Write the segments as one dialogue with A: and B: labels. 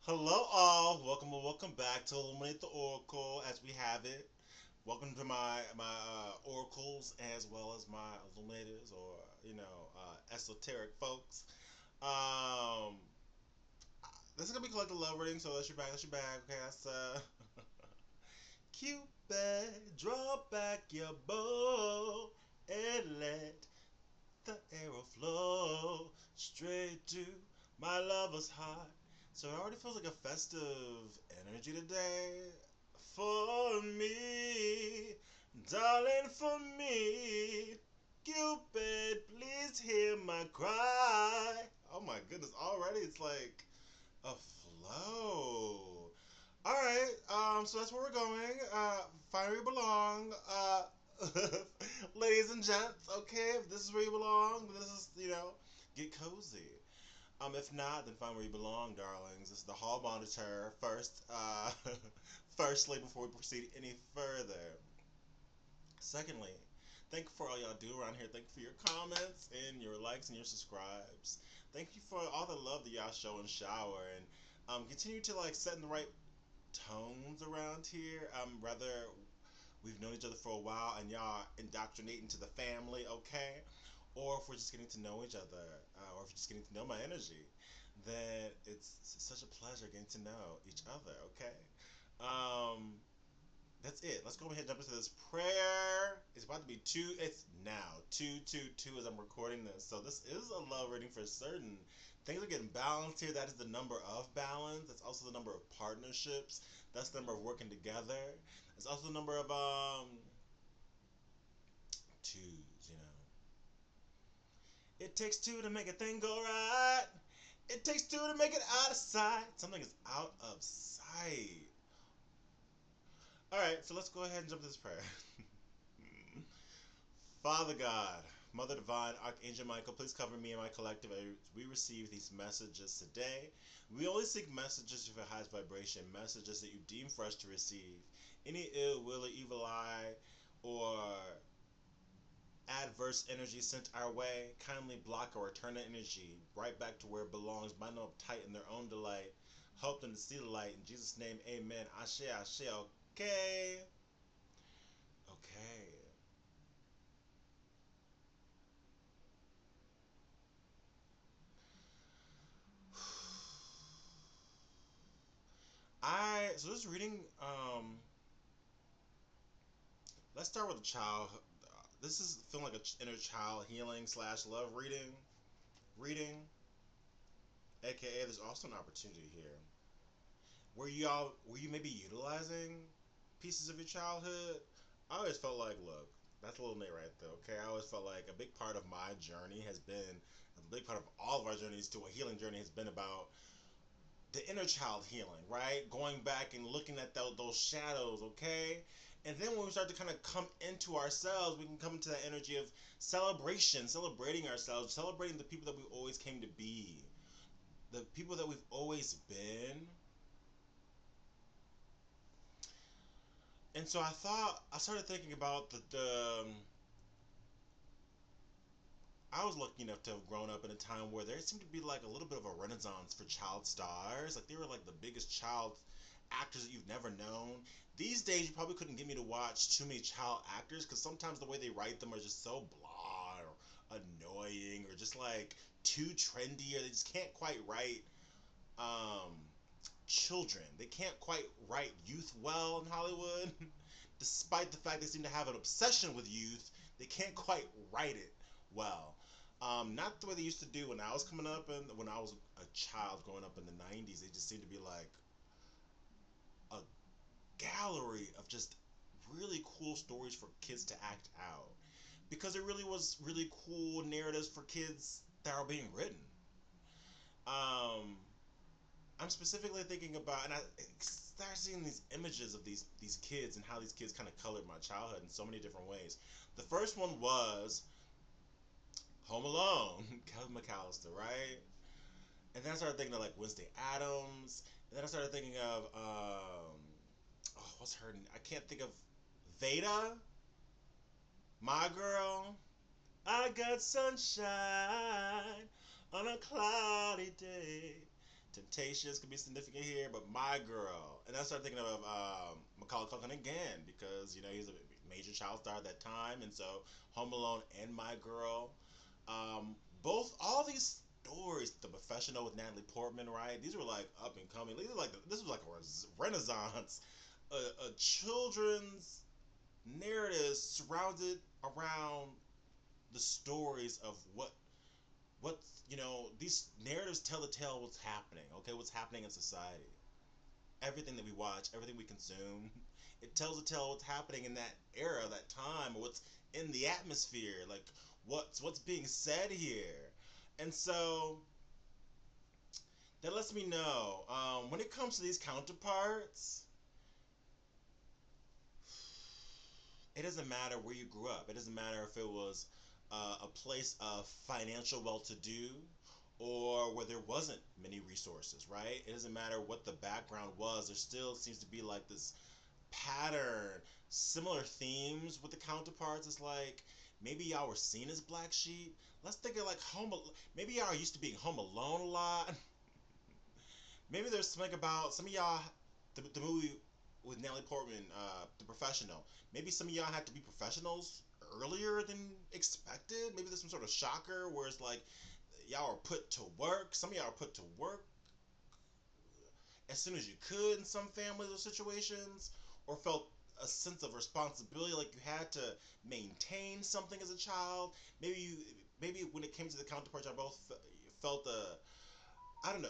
A: Hello, all. Welcome or welcome back to Illuminate the Oracle as we have it. Welcome to my oracles as well as my illuminators or esoteric folks. Um, this is gonna be collective love reading, so that's your bag. Okay, that's Cupid, draw back your bow and let the arrow flow straight to my lover's heart. So it already feels like a festive energy today. For me, darling, for me. Cupid, please hear my cry. Oh my goodness, already it's like a flow. All right, so that's where we're going. Find where you belong. Ladies and gents, okay, if this is where you belong, then this is, get cozy. If not, then find where you belong, darlings. This is the Hall Monitor. Firstly, before we proceed any further. Secondly, thank you for all y'all do around here. Thank you for your comments and your likes and your subscribes. Thank you for all the love that y'all show and shower, and continue to like set in the right tones around here. Rather we've known each other for a while and y'all indoctrinate into the family, okay? Or if we're just getting to know each other, or if you're just getting to know my energy, then it's such a pleasure getting to know each other, okay? Um, that's it. Let's go ahead and jump into this prayer. It's about to be two. It's now 222 as I'm recording this. So this is a love reading for certain. Things are getting balanced here. That is the number of balance. That's also the number of partnerships. That's the number of working together. It's also the number of twos. It takes two to make a thing go right. It takes two to make it out of sight. Something is out of sight. All right, so let's go ahead and jump to this prayer. Father God, Mother Divine, Archangel Michael, please cover me and my collective as we receive these messages today. We only seek messages of your highest vibration, messages that you deem for us to receive. Any ill will or evil eye or adverse energy sent our way, kindly block or return the energy right back to where it belongs. Bind them up tight in their own delight. Help them to see the light. In Jesus' name, amen. Ashe, ashe, okay. Okay. So this reading, let's start with a child. This is feeling like an inner child healing slash love reading, aka there's also an opportunity here. Were you maybe utilizing pieces of your childhood? I always felt like, look, that's a little Nate right there, okay? I always felt like a big part of my journey has been, a big part of all of our journeys to a healing journey has been about the inner child healing, right? Going back and looking at those shadows, okay? And then when we start to kind of come into ourselves, we can come into that energy of celebration, celebrating ourselves, celebrating the people that we always came to be, the people that we've always been. And so I started thinking about I was lucky enough to have grown up in a time where there seemed to be like a little bit of a renaissance for child stars. Like they were like the biggest child actors that you've never known. These days, you probably couldn't get me to watch too many child actors because sometimes the way they write them are just so blah or annoying or just like too trendy or they just can't quite write um, children. They can't quite write youth well in Hollywood. Despite the fact they seem to have an obsession with youth, they can't quite write it well. Not the way they used to do when I was coming up and when I was a child growing up in the 90s. They just seemed to be like a gallery of just really cool stories for kids to act out. Because it really was really cool narratives for kids that are being written. Um, I'm specifically thinking about, and I start seeing these images of these kids and how these kids kind of colored my childhood in so many different ways. The first one was Home Alone, Kevin McAllister, right? And then I started thinking of like Wednesday Adams, and then I started thinking of oh, what's her? I can't think of Veda, my girl. I got sunshine on a cloudy day. Temptations could be significant here, but My Girl, and I started thinking of Macaulay Culkin again because he's a major child star at that time, and so Home Alone and My Girl, both all these stories, The Professional with Natalie Portman, right? These were like up and coming. These were like this was like a renaissance, a children's narrative surrounded around the stories of these narratives tell the tale of what's happening. Okay, what's happening in society. Everything that we watch, everything we consume, it tells a tale of what's happening in that era, that time, or what's in the atmosphere, like what's being said here. And so that lets me know when it comes to these counterparts, it doesn't matter where you grew up. It doesn't matter if it was a place of financial well-to-do or where there wasn't many resources, right? It doesn't matter what the background was. There still seems to be like this pattern, similar themes with the counterparts. It's like maybe y'all were seen as black sheep. Let's think of like maybe y'all are used to being home alone a lot. Maybe there's something about some of y'all, the movie with Natalie Portman, The Professional. Maybe some of y'all had to be professionals earlier than expected. Maybe there's some sort of shocker where it's like y'all are put to work. Some of y'all are put to work as soon as you could in some families or situations, or felt a sense of responsibility, like you had to maintain something as a child. Maybe when it came to the counterparts, I both felt I don't know,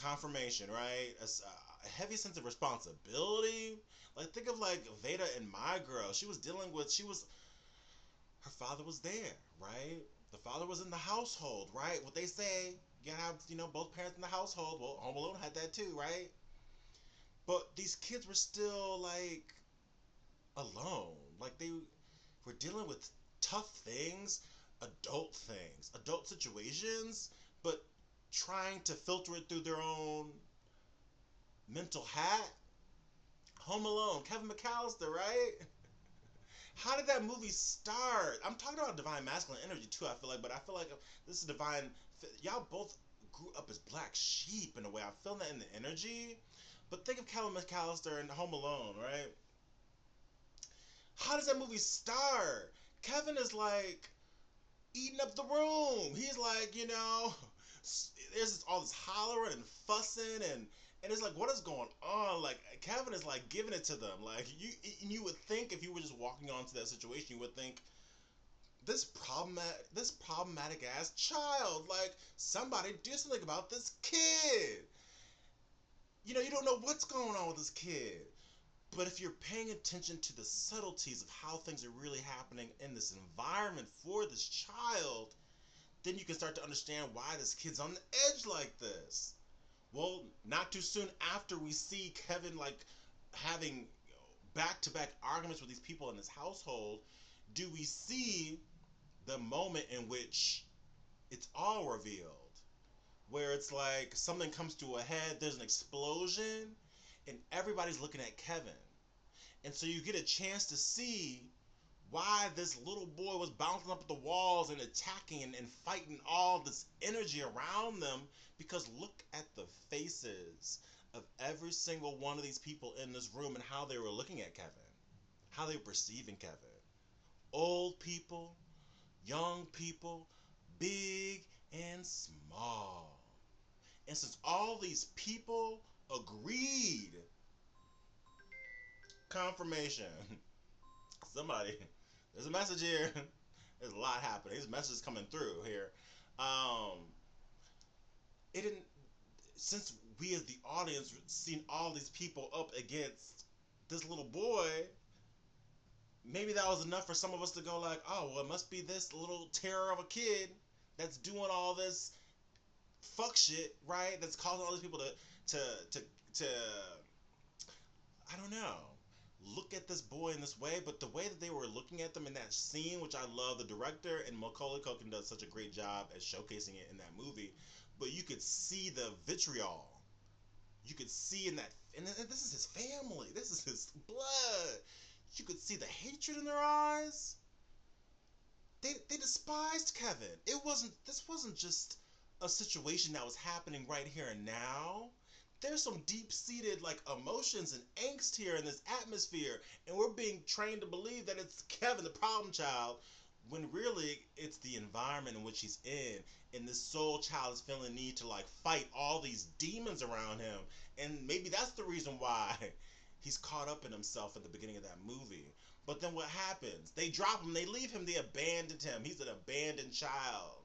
A: confirmation, right? A heavy sense of responsibility. Like think of like Veda and My Girl. Her father was there, right? The father was in the household, right? What they say, you gotta have both parents in the household. Well, Home Alone had that too, right? But these kids were still like alone. Like they were dealing with tough things, adult situations, but trying to filter it through their own mental hat. Home Alone, Kevin McAllister, right? How did that movie start? I'm talking about divine masculine energy too, I feel like, but I feel like this is divine. Y'all both grew up as black sheep in a way. I feel that in the energy. But think of Kevin McAllister and Home Alone, right? How does that movie start? Kevin is like eating up the room. He's like, there's all this hollering and fussing and it's like, what is going on? Like Kevin is like giving it to them. Like you would think if you were just walking onto that situation, you would think this problematic ass child. Like somebody do something about this kid. You don't know what's going on with this kid. But if you're paying attention to the subtleties of how things are really happening in this environment for this child, then you can start to understand why this kid's on the edge like this. Well, not too soon after we see Kevin like having back-to-back arguments with these people in his household, do we see the moment in which it's all revealed, where it's like something comes to a head, there's an explosion, and everybody's looking at Kevin. And so you get a chance to see why this little boy was bouncing up the walls and attacking and fighting all this energy around them, because look at the faces of every single one of these people in this room and how they were looking at Kevin, how they were perceiving Kevin. Old people, young people, big and small. And since all these people agreed, confirmation. Somebody, there's a message here. There's a lot happening. These messages coming through here. Um, it didn't. Since we as the audience seen all these people up against this little boy, maybe that was enough for some of us to go like, oh, well, it must be this little terror of a kid that's doing all this fuck shit, right? That's causing all these people to to to I don't know, look at this boy in this way. But the way that they were looking at them in that scene, which I love, the director and Macaulay Culkin does such a great job at showcasing it in that movie. But you could see the vitriol. You could see in that, and this is his family. This is his blood. You could see the hatred in their eyes. They despised Kevin. This wasn't just a situation that was happening right here and now, there's some deep-seated like emotions and angst here in this atmosphere, and we're being trained to believe that it's Kevin, the problem child, when really it's the environment in which he's in, and this soul child is feeling the need to like fight all these demons around him, and maybe that's the reason why he's caught up in himself at the beginning of that movie. But then what happens? They drop him, they leave him, they abandoned him. He's an abandoned child.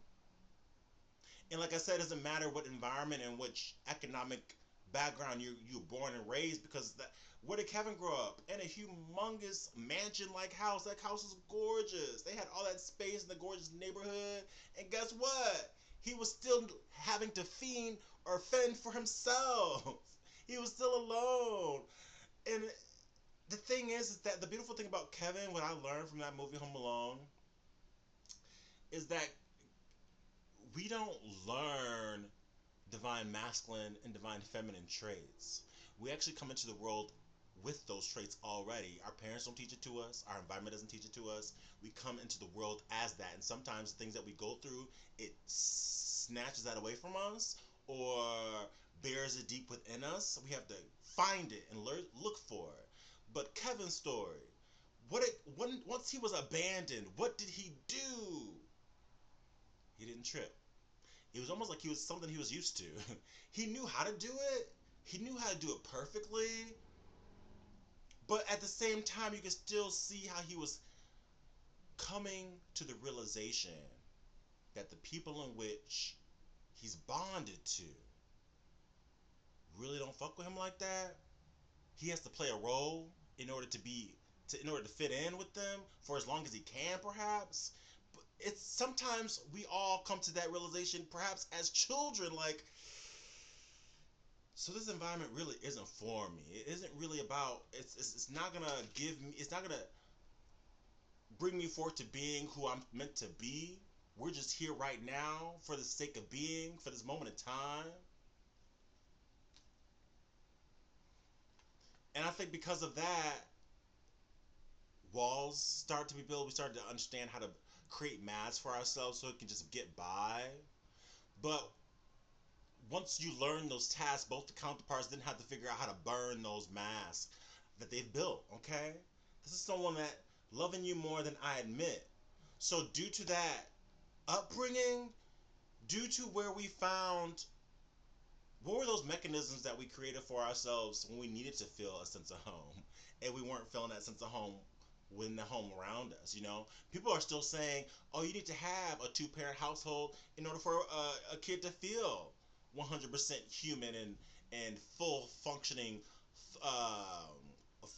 A: And like I said, it doesn't matter what environment and which economic background you're born and raised, because that, where did Kevin grow up? In a humongous mansion-like house. That house is gorgeous. They had all that space in the gorgeous neighborhood. And guess what? He was still having to fend for himself. He was still alone. And the thing is that the beautiful thing about Kevin, what I learned from that movie Home Alone, is that we don't learn divine masculine and divine feminine traits. We actually come into the world with those traits already. Our parents don't teach it to us. Our environment doesn't teach it to us. We come into the world as that, and sometimes the things that we go through, it snatches that away from us or bears it deep within us. We have to find it and look for it. But Kevin's story, once he was abandoned, what did he do? He didn't trip. It was almost like he was something he was used to. He knew how to do it. He knew how to do it perfectly. But at the same time, you could still see how he was coming to the realization that the people in which he's bonded to really don't fuck with him like that. He has to play a role in order to fit in with them for as long as he can, perhaps. But it's sometimes we all come to that realization, perhaps as children, like, so this environment really isn't for me. It isn't really about. It's not gonna give me. It's not gonna bring me forth to being who I'm meant to be. We're just here right now for the sake of being, for this moment in time. And I think because of that, walls start to be built. We started to understand how to create masks for ourselves so it can just get by. But once you learn those tasks, both the counterparts then have to figure out how to burn those masks that they've built, okay? This is someone that loving you more than I admit. So due to that upbringing, due to where we found, what were those mechanisms that we created for ourselves when we needed to feel a sense of home, and we weren't feeling that sense of home when the home around us, you know? People are still saying, oh, you need to have a two-parent household in order for a kid to feel 100% human and full functioning,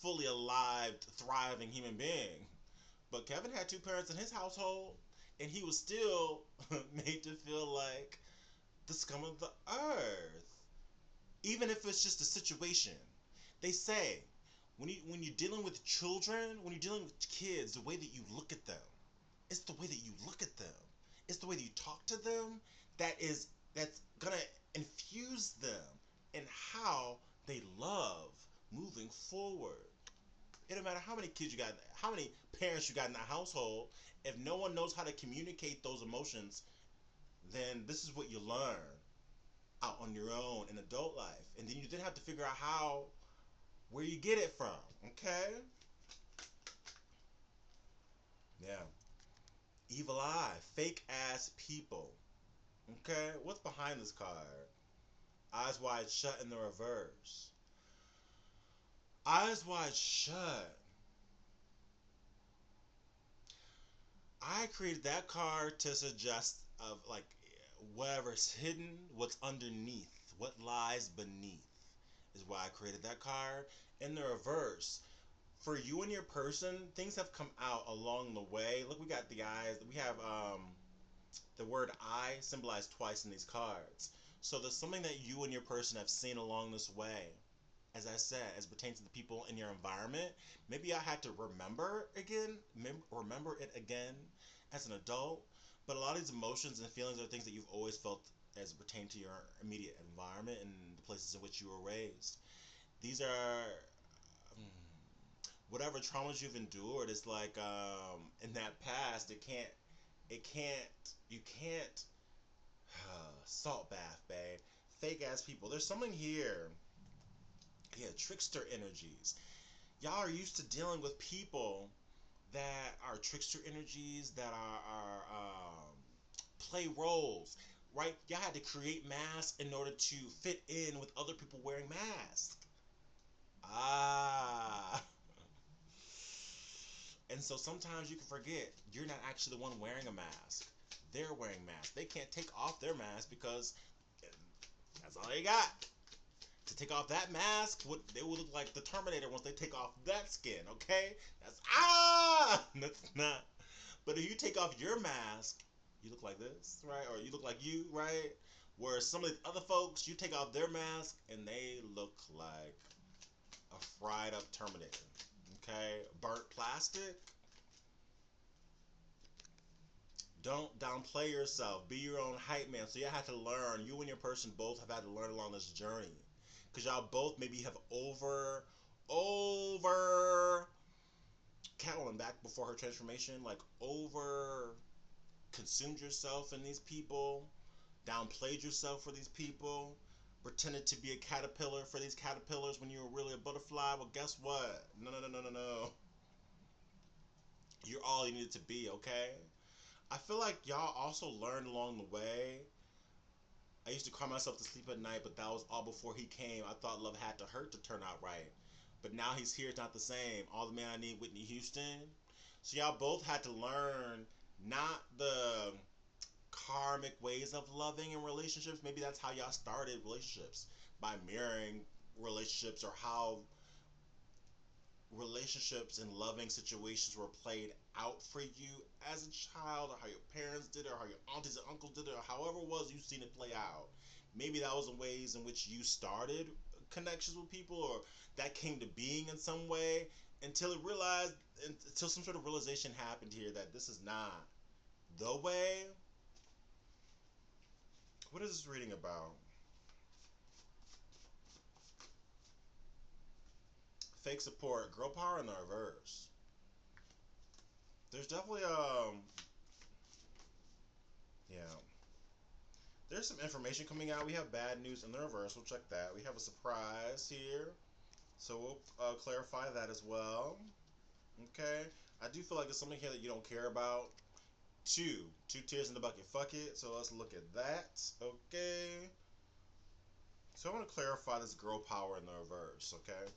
A: fully alive, thriving human being. But Kevin had two parents in his household, and he was still made to feel like the scum of the earth. Even if it's just a situation. They say, when you're dealing with children, when you're dealing with kids, the way that you look at them, it's the way that you look at them. It's the way that you talk to them that's gonna infuse them in how they love moving forward. It don't matter how many kids you got, how many parents you got in that household. If no one knows how to communicate those emotions, then this is what you learn out on your own in adult life. And then you then have to figure out where you get it from. Okay? Yeah. Evil eye. Fake ass people. Okay? What's behind this card? Eyes wide shut in the reverse. Eyes wide shut. I created that card to suggest of like whatever's hidden, what's underneath, what lies beneath is why I created that card. In the reverse, for you and your person, things have come out along the way. Look, we got the eyes. We have the word I symbolized twice in these cards. So there's something that you and your person have seen along this way. As I said, as pertains to the people in your environment, maybe I had to remember it again as an adult. But a lot of these emotions and feelings are things that you've always felt as it pertain to your immediate environment and the places in which you were raised. These are whatever traumas you've endured. It's like in that past, you can't Salt bath, babe. Fake ass people. There's something here. Yeah, trickster energies. Y'all are used to dealing with people that are trickster energies, that play roles, right? Y'all had to create masks in order to fit in with other people wearing masks. Ah. And so sometimes you can forget you're not actually the one wearing a mask. They're wearing masks. They can't take off their mask because that's all they got. To take off that mask, they will look like the Terminator once they take off that skin, okay? That's not. But if you take off your mask, you look like this, right? Or you look like you, right? Whereas some of the other folks, you take off their mask and they look like a fried up Terminator, okay? Burnt plastic. Don't downplay yourself. Be your own hype man. So you have to learn. You and your person both have had to learn along this journey. Because y'all both maybe have over Catwoman back before her transformation, like over consumed yourself in these people, downplayed yourself for these people, pretended to be a caterpillar for these caterpillars when you were really a butterfly. Well, guess what? No, no, no, no, no, no. You're all you needed to be, okay? I feel like y'all also learned along the way. I used to cry myself to sleep at night, but that was all before he came. I thought love had to hurt to turn out right. But now he's here, it's not the same. All the Man I Need, Whitney Houston. So y'all both had to learn not the karmic ways of loving in relationships. Maybe that's how y'all started relationships, by mirroring relationships, or how relationships and loving situations were played out for you as a child, or how your parents did it, or how your aunties and uncles did it, or however it was you've seen it play out. Maybe that was the ways in which you started connections with people, or that came to being in some way, until some sort of realization happened here that this is not the way. What is this reading about? Fake support, girl power in the reverse. There's definitely yeah. There's some information coming out. We have bad news in the reverse. We'll check that. We have a surprise here, so we'll clarify that as well. Okay. I do feel like there's something here that you don't care about. Two tears in the bucket. Fuck it. So let's look at that. Okay. So I want to clarify this girl power in the reverse. Okay.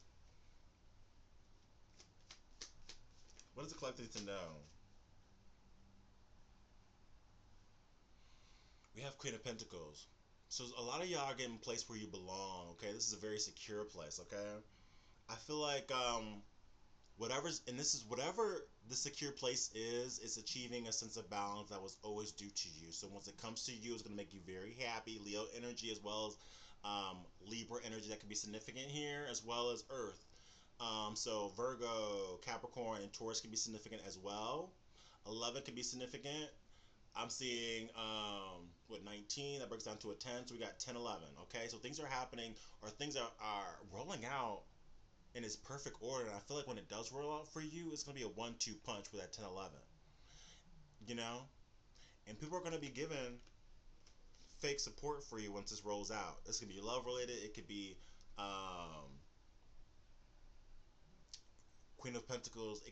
A: What does the collective need to know? We have Queen of Pentacles. So a lot of y'all are getting a place where you belong. Okay. This is a very secure place. Okay. I feel like whatever the secure place is, it's achieving a sense of balance that was always due to you. So once it comes to you, it's going to make you very happy. Leo energy, as well as Libra energy, that can be significant here, as well as Earth. So Virgo, Capricorn, and Taurus can be significant as well. 11 can be significant. I'm seeing 19, that breaks down to a 10. So we got 10, 11. Okay, so things are happening, or things are rolling out in its perfect order. And I feel like when it does roll out for you, it's going to be a 1-2 punch with that 10, 11. You know? And people are going to be given fake support for you once this rolls out. This could be love related. It could be Queen of Pentacles.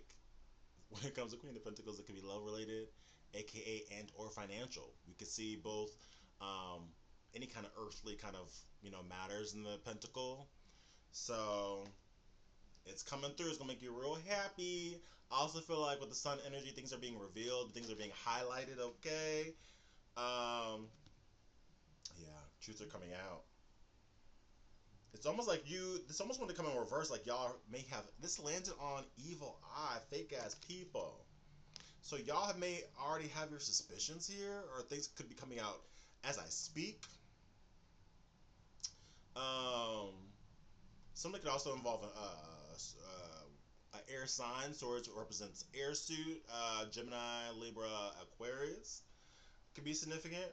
A: When it comes to Queen of Pentacles, it could be love related, aka and or financial. We could see both any kind of earthly kind of matters in the pentacle. So it's coming through. It's gonna make you real happy. I also feel like with the sun energy, things are being revealed, things are being highlighted. Okay. Yeah, truths are coming out. It's almost like this almost want to come in reverse. Like y'all may have this landed on evil eye, fake ass people. So y'all may already have your suspicions here, or things could be coming out as I speak. Um, Something could also involve an air sign. Swords represents air suit. Gemini, Libra, Aquarius could be significant.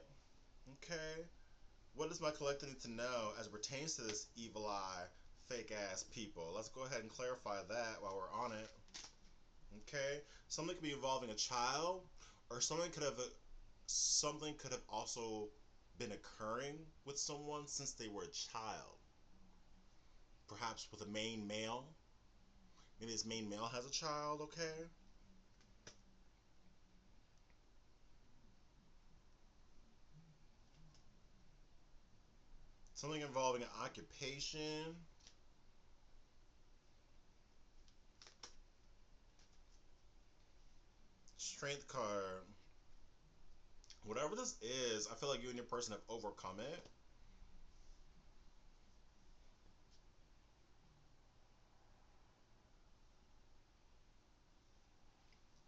A: Okay. What does my collective need to know as it pertains to this evil eye, fake ass people? Let's go ahead and clarify that while we're on it. Okay. Something could be involving a child, or something could have also been occurring with someone since they were a child. Perhaps with a main male. Maybe this main male has a child, okay? Something involving an occupation. Strength card. Whatever this is, I feel like you and your person have overcome it.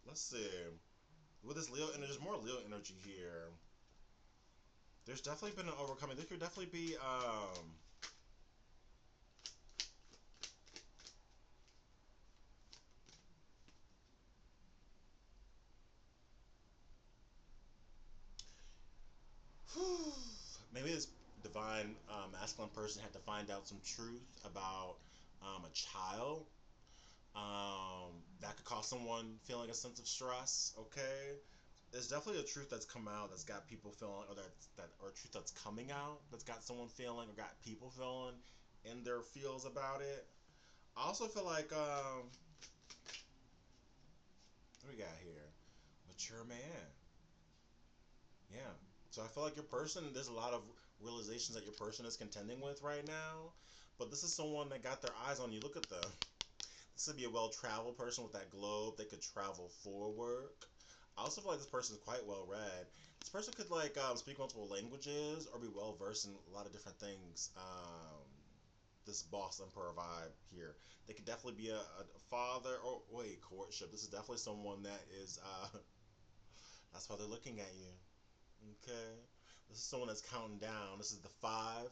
A: Let's see. With this Leo energy, there's more Leo energy here. There's definitely been an overcoming. There could definitely be maybe this divine masculine person had to find out some truth about a child. That could cause someone feeling a sense of stress. Okay, there's definitely a truth that's come out that's got people feeling, or a truth that's coming out that's got someone feeling, or got people feeling in their feels about it. I also feel like what do we got here? Mature man. Yeah. So I feel like your person, there's a lot of realizations that your person is contending with right now. But this is someone that got their eyes on you. Look at them. This would be a well-traveled person with that globe. They could travel for work. I also feel like this person is quite well read. This person could like speak multiple languages or be well versed in a lot of different things. This boss emperor vibe here. They could definitely be a father or wait courtship. This is definitely someone that is. That's why they're looking at you. Okay. This is someone that's counting down. This is the five,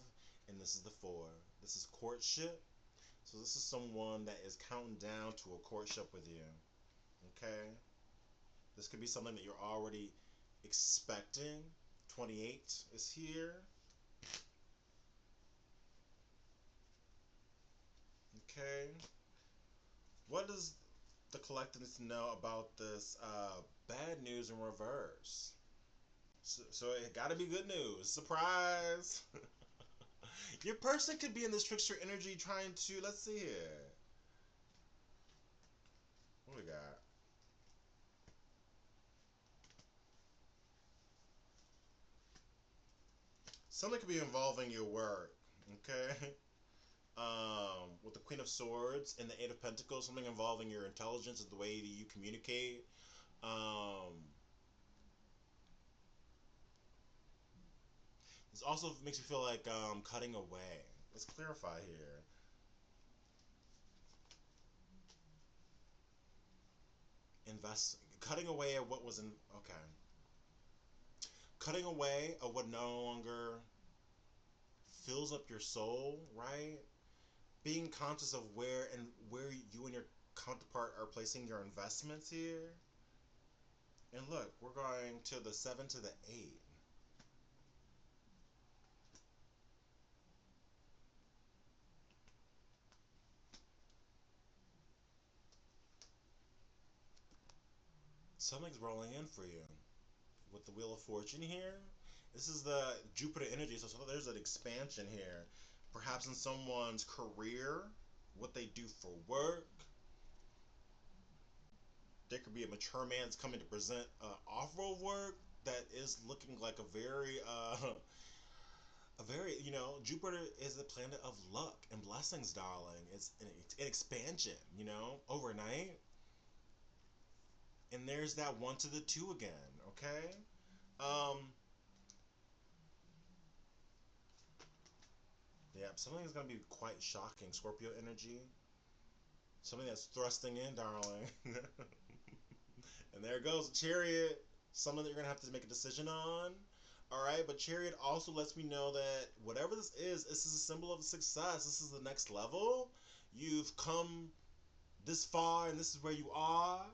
A: and this is the four. This is courtship. So this is someone that is counting down to a courtship with you. Okay. This could be something that you're already expecting. 28 is here. Okay. What does the collective needs to know about this bad news in reverse? So it got to be good news. Surprise! Your person could be in this trickster energy trying to. Let's see here. What we got? Something could be involving your work. Okay. With the Queen of Swords and the Eight of Pentacles, something involving your intelligence and the way that you communicate. Um, this also makes me feel like cutting away. Let's clarify here. Invest, cutting away at what was in. Okay, cutting away at what no longer fills up your soul. Right. Being conscious of where you and your counterpart are placing your investments here. And look, we're going to the seven to the eight. Something's rolling in for you with the Wheel of Fortune here. This is the Jupiter energy, so there's an expansion here. Perhaps in someone's career, what they do for work. There could be a mature man that's coming to present off-road work that is looking like a very, Jupiter is the planet of luck and blessings, darling. It's an expansion, overnight. And there's that one to the two again, okay? Um, yeah, something is going to be quite shocking. Scorpio energy. Something that's thrusting in, darling. And there goes the Chariot. Something that you're going to have to make a decision on. All right, but Chariot also lets me know that whatever this is a symbol of success. This is the next level. You've come this far, and this is where you are.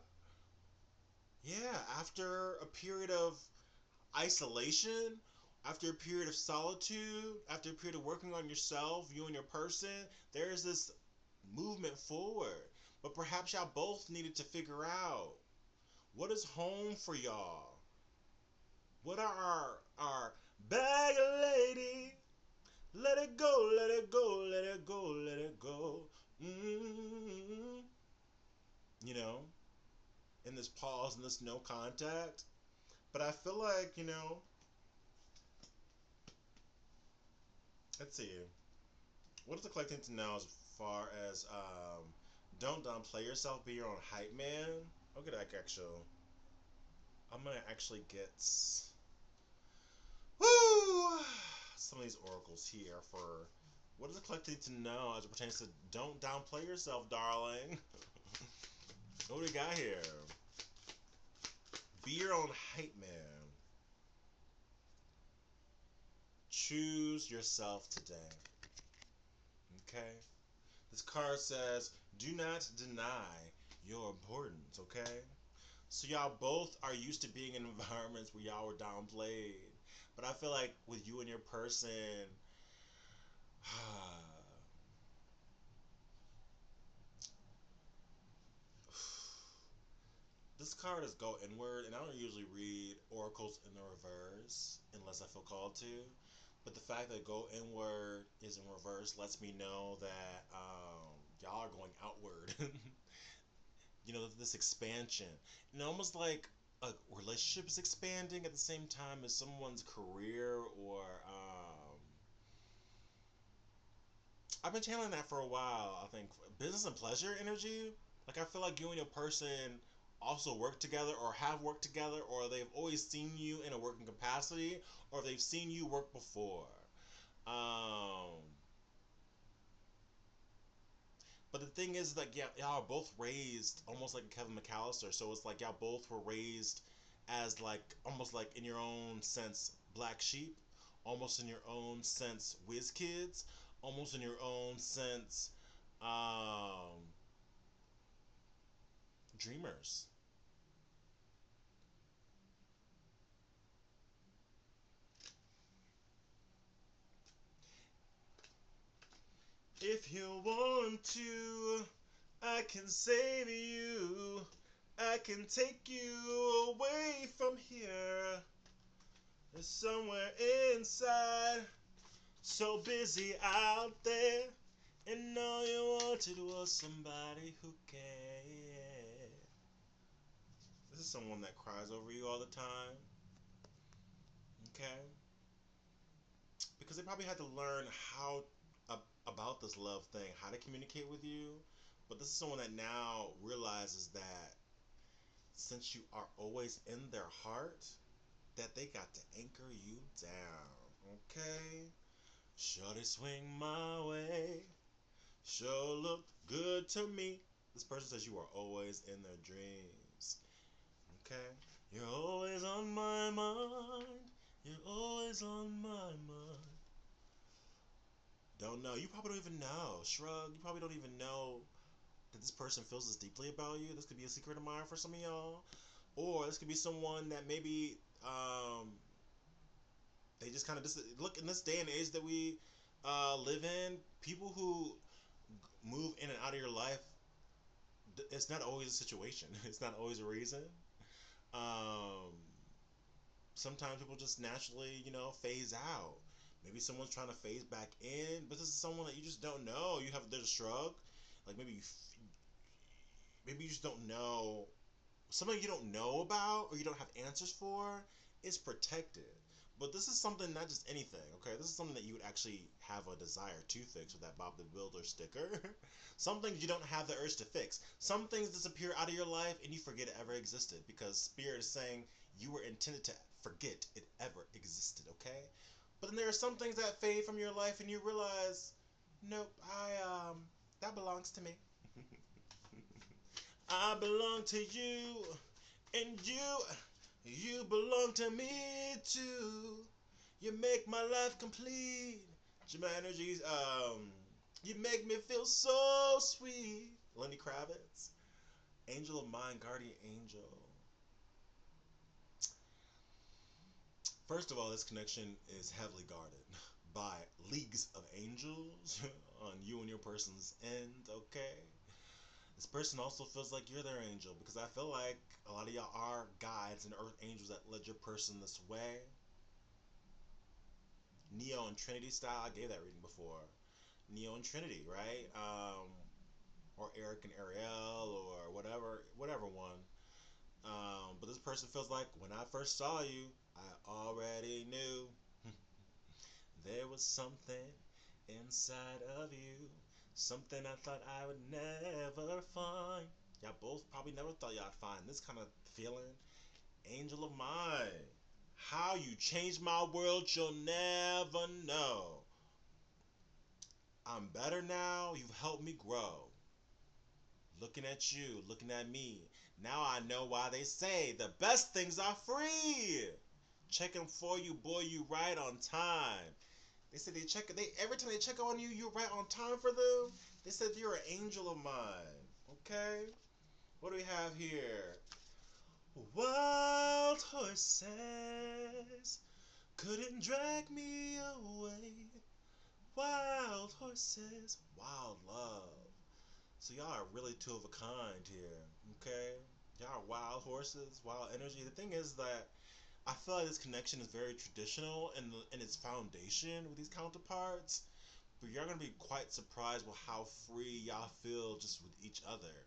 A: Yeah, after a period of isolation, after a period of solitude, after a period of working on yourself, you and your person, there's this movement forward. But perhaps y'all both needed to figure out what is home for y'all. What are our Bag lady, let it go, let it go, let it go, let it go. Mm-hmm. You know, in this pause and this no contact. But I feel like, let's see. What does the collecting to know as far as don't downplay yourself, be your own hype man? Okay, that actual. I'm gonna actually get woo some of these oracles here for what does the collecting to know as it pertains to don't downplay yourself, darling. What do we got here? Be your own hype man. Choose yourself today. Okay? This card says, do not deny your importance, okay? So y'all both are used to being in environments where y'all were downplayed. But I feel like with you and your person, this card is go inward, and I don't usually read oracles in the reverse unless I feel called to. But the fact that go inward is in reverse lets me know that y'all are going outward. This expansion, and almost like a relationship is expanding at the same time as someone's career or I've been channeling that for a while. I think business and pleasure energy. Like I feel like you and your person also work together or have worked together or they've always seen you in a working capacity or they've seen you work before. Um, but the thing is, like, yeah, y'all are both raised almost like Kevin McAllister. So it's like y'all both were raised as like almost like in your own sense black sheep, almost in your own sense whiz kids, almost in your own sense um, dreamers. If you want to, I can save you. I can take you away from here. There's somewhere inside, so busy out there, and all you wanted was somebody who cared. This is someone that cries over you all the time, okay? Because they probably had to learn how about this love thing, how to communicate with you. But this is someone that now realizes that since you are always in their heart, that they got to anchor you down, okay? Shorty swing my way, sure look good to me. This person says you are always in their dreams, okay? You're always on my mind. You're always on my mind. Don't know. You probably don't even know. Shrug. You probably don't even know that this person feels this deeply about you. This could be a secret of mine for some of y'all. Or this could be someone that maybe they just kind of look in this day and age that we live in. People who move in and out of your life, it's not always a situation. It's not always a reason. Um, Sometimes people just naturally, phase out. Maybe someone's trying to phase back in, but this is someone that you just don't know. There's a shrug, like maybe you just don't know. Something you don't know about or you don't have answers for is protected. But this is something, not just anything, okay? This is something that you would actually have a desire to fix with that Bob the Builder sticker. Some things you don't have the urge to fix. Some things disappear out of your life and you forget it ever existed because Spirit is saying you were intended to forget it ever existed, okay? But then there are some things that fade from your life and you realize, nope, that belongs to me. I belong to you, and you belong to me too. You make my life complete. Jim Energies, you make me feel so sweet. Lenny Kravitz, Angel of Mine, Guardian Angel. First of all, this connection is heavily guarded by leagues of angels on you and your person's end, okay? This person also feels like you're their angel because I feel like a lot of y'all are guides and earth angels that led your person this way. Neo and Trinity style. I gave that reading before. Neo and Trinity, right? Or Eric and Ariel, or whatever one. But this person feels like when I first saw you, I already knew there was something inside of you, something I thought I would never find. Y'all both probably never thought y'all would find this kind of feeling. Angel of mine. How you changed my world, you'll never know. I'm better now, you've helped me grow. Looking at you, looking at me. Now I know why they say the best things are free. Checking for you, boy, you right on time. They said they every time they check on you, you're right on time for them. They said you're an angel of mine. Okay? What do we have here? Wild horses couldn't drag me away. Wild horses, wild love. So y'all are really two of a kind here, okay? Y'all are wild horses, wild energy. The thing is that I feel like this connection is very traditional in its foundation with these counterparts, but you're gonna be quite surprised with how free y'all feel just with each other.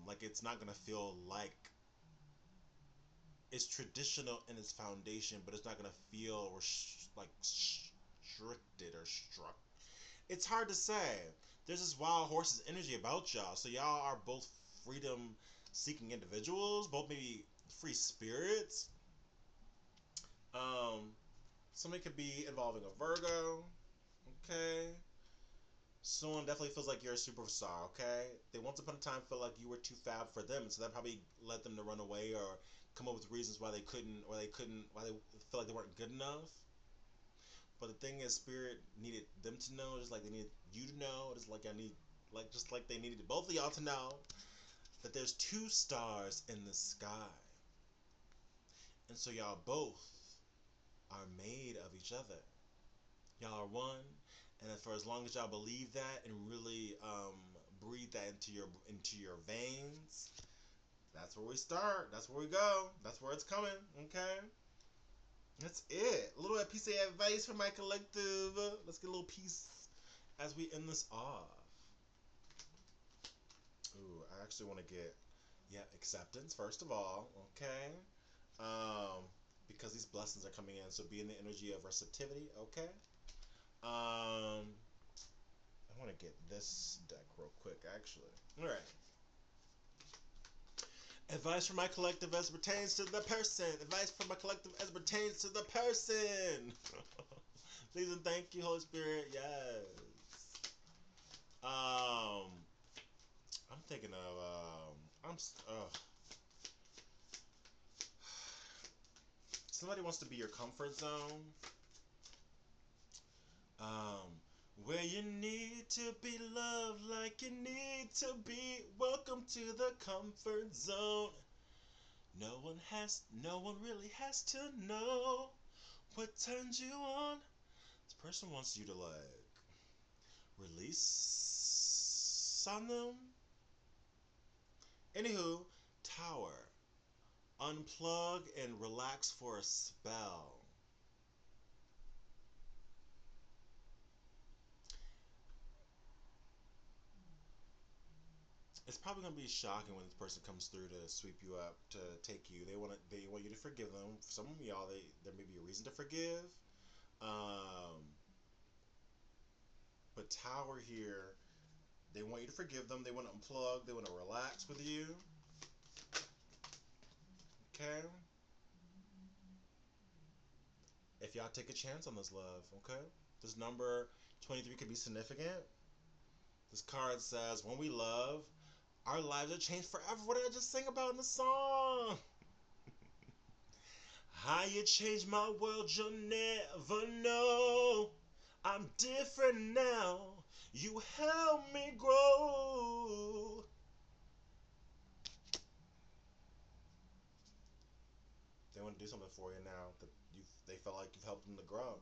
A: Like it's not gonna feel like it's traditional in its foundation, but it's not gonna feel restricted or struck. It's hard to say. There's this wild horses energy about y'all. So y'all are both freedom seeking individuals, both maybe free spirits. Um, Something could be involving a Virgo. Okay. Someone definitely feels like you're a superstar. Okay. They once upon a time felt like you were too fab for them, and so that probably led them to run away or come up with reasons why they felt like they weren't good enough. But the thing is, Spirit needed them to know, just like they needed you to know. Just like I need, like just like they needed both of y'all to know that there's two stars in the sky, and so y'all both are made of each other. Y'all are one, and for as long as y'all believe that and really breathe that into your veins, that's where we start. That's where we go. That's where it's coming. Okay. That's it. A little piece of advice from my collective. Let's get a little piece as we end this off. Ooh, I actually want to get, yeah, acceptance first of all. Okay. Um, because these blessings are coming in, so be in the energy of receptivity. Okay. I want to get this deck real quick, actually. All right. Advice from my collective as pertains to the person. Advice from my collective as pertains to the person. Please and thank you, Holy Spirit. Yes. Um, I'm thinking of somebody wants to be your comfort zone. Um, where you need to be loved like you need to be. Welcome to the comfort zone. No one really has to know what turns you on. This person wants you to like release on them. Anywho, Tower. Unplug and relax for a spell. It's probably gonna be shocking when this person comes through to sweep you up, to take you. They want you to forgive them. For some of y'all, there may be a reason to forgive. Um, but Tower here, they want you to forgive them. They want to unplug. They want to relax with you. Okay. If y'all take a chance on this love, okay? This number 23 could be significant. This card says, when we love, our lives are changed forever. What did I just sing about in the song? How you changed my world, you'll never know. I'm different now. You help me grow. They want to do something for you now that they felt like you've helped them to grow.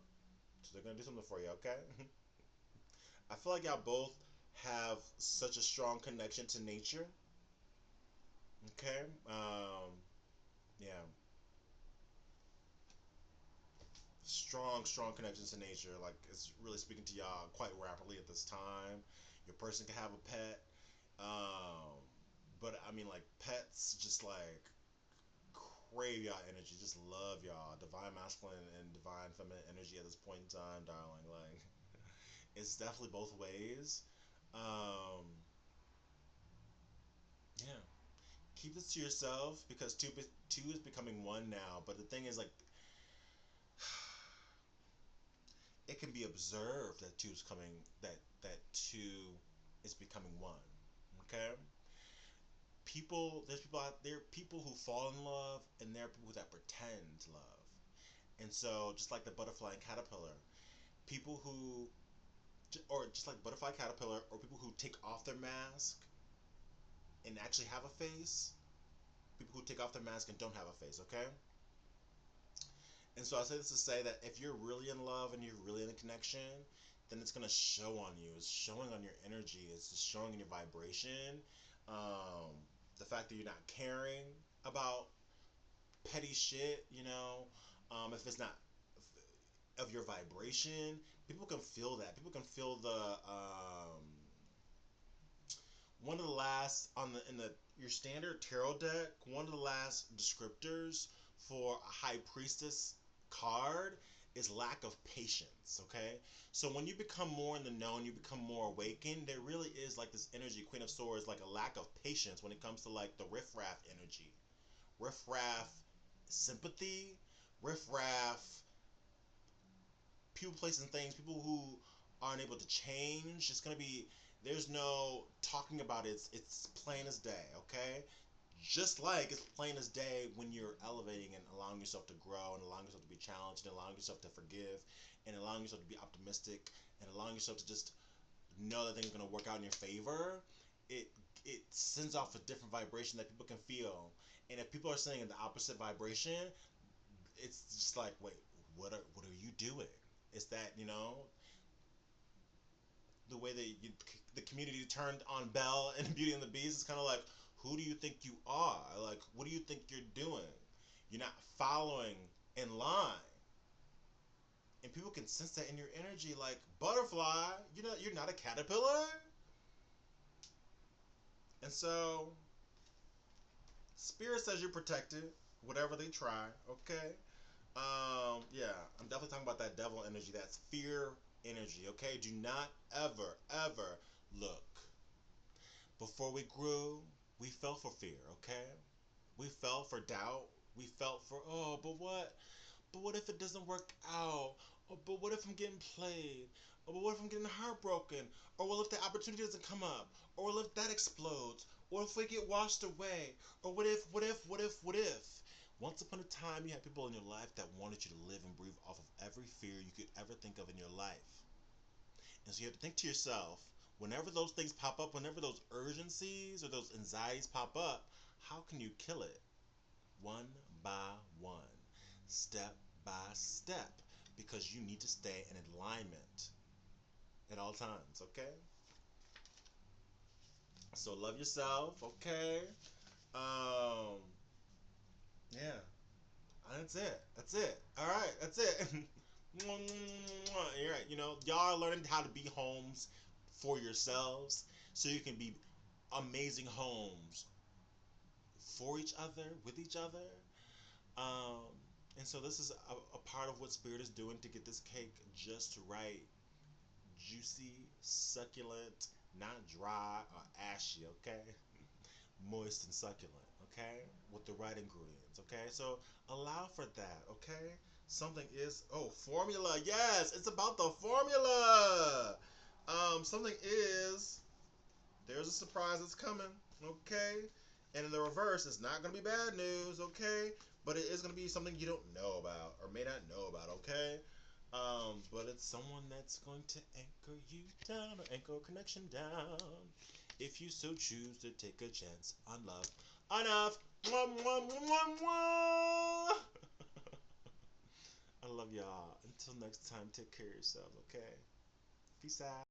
A: So they're gonna do something for you, okay? I feel like y'all both have such a strong connection to nature. Okay. Yeah. strong connections to nature. Like it's really speaking to y'all quite rapidly at this time. Your person can have a pet, um, but I mean like pets just like crave y'all energy, just love y'all, divine masculine and divine feminine energy at this point in time, darling. Like it's definitely both ways. Um, yeah, keep this to yourself because two is becoming one now. But the thing is like it can be observed that two is coming that two is becoming one. Okay, there's people out there, people who fall in love, and there are people that pretend to love. And so, just like the butterfly and caterpillar, people who, or just like butterfly caterpillar, or people who take off their mask and actually have a face, people who take off their mask and don't have a face. Okay, and so I say this to say that if you're really in love and you're really in a connection, then it's gonna show on you. It's showing on your energy. It's just showing in your vibration. Um, the fact that you're not caring about petty shit, if it's not of your vibration, people can feel that. People can feel one of the last on the in the your standard tarot deck. One of the last descriptors for a high priestess card is lack of patience. Okay, so when you become more in the known, you become more awakened. There really is like this energy, Queen of Swords, like a lack of patience when it comes to like the riffraff energy, riffraff sympathy, riffraff people, places, and things, people who aren't able to change. It's gonna be there's no talking about it. It's plain as day, okay? Just like it's plain as day when you're elevating and allowing yourself to grow and allowing yourself to be challenged and allowing yourself to forgive and allowing yourself to be optimistic and allowing yourself to just know that things are gonna work out in your favor. It it sends off a different vibration that people can feel. And if people are saying in the opposite vibration, it's just like, wait, what are you doing? It's that the way that the community turned on Belle and Beauty and the Beast is kind of like, who do you think you are? Like, what do you think you're doing? You're not following in line, and people can sense that in your energy. Like butterfly, you're not a caterpillar, and so spirit says you're protected, whatever they try. Okay. Yeah, I'm definitely talking about that devil energy, that fear energy, okay? Do not ever look. Before we grew, we fell for fear, okay? We fell for doubt. We felt for, oh, but what? But what if it doesn't work out? Oh, but what if I'm getting played? Or but what if I'm getting heartbroken? Or what if the opportunity doesn't come up? Or what if that explodes? Or if we get washed away? Or what if? Once upon a time, you had people in your life that wanted you to live and breathe off of every fear you could ever think of in your life. And so you have to think to yourself, whenever those things pop up, whenever those urgencies or those anxieties pop up, how can you kill it? One by one, step by step, because you need to stay in alignment at all times, okay? So love yourself, okay? Um, yeah, that's it. That's it. All right, that's it. You're right. Y'all are learning how to be homes for yourselves, so you can be amazing homes for each other, with each other. Um, and so this is a part of what Spirit is doing to get this cake just right, juicy, succulent, not dry or ashy. Okay, moist and succulent. Okay, with the right ingredients. Okay, so allow for that. Okay, something is formula. Yes, it's about the formula. Something is there's a surprise that's coming. Okay, and in the reverse, it's not gonna be bad news. Okay, but it is gonna be something you don't know about or may not know about. Okay. But it's someone that's going to anchor you down or anchor a connection down if you so choose to take a chance on love. Enough. Mwah, mwah, mwah, mwah, mwah. I love y'all. Until next time, take care of yourselves, okay? Peace out.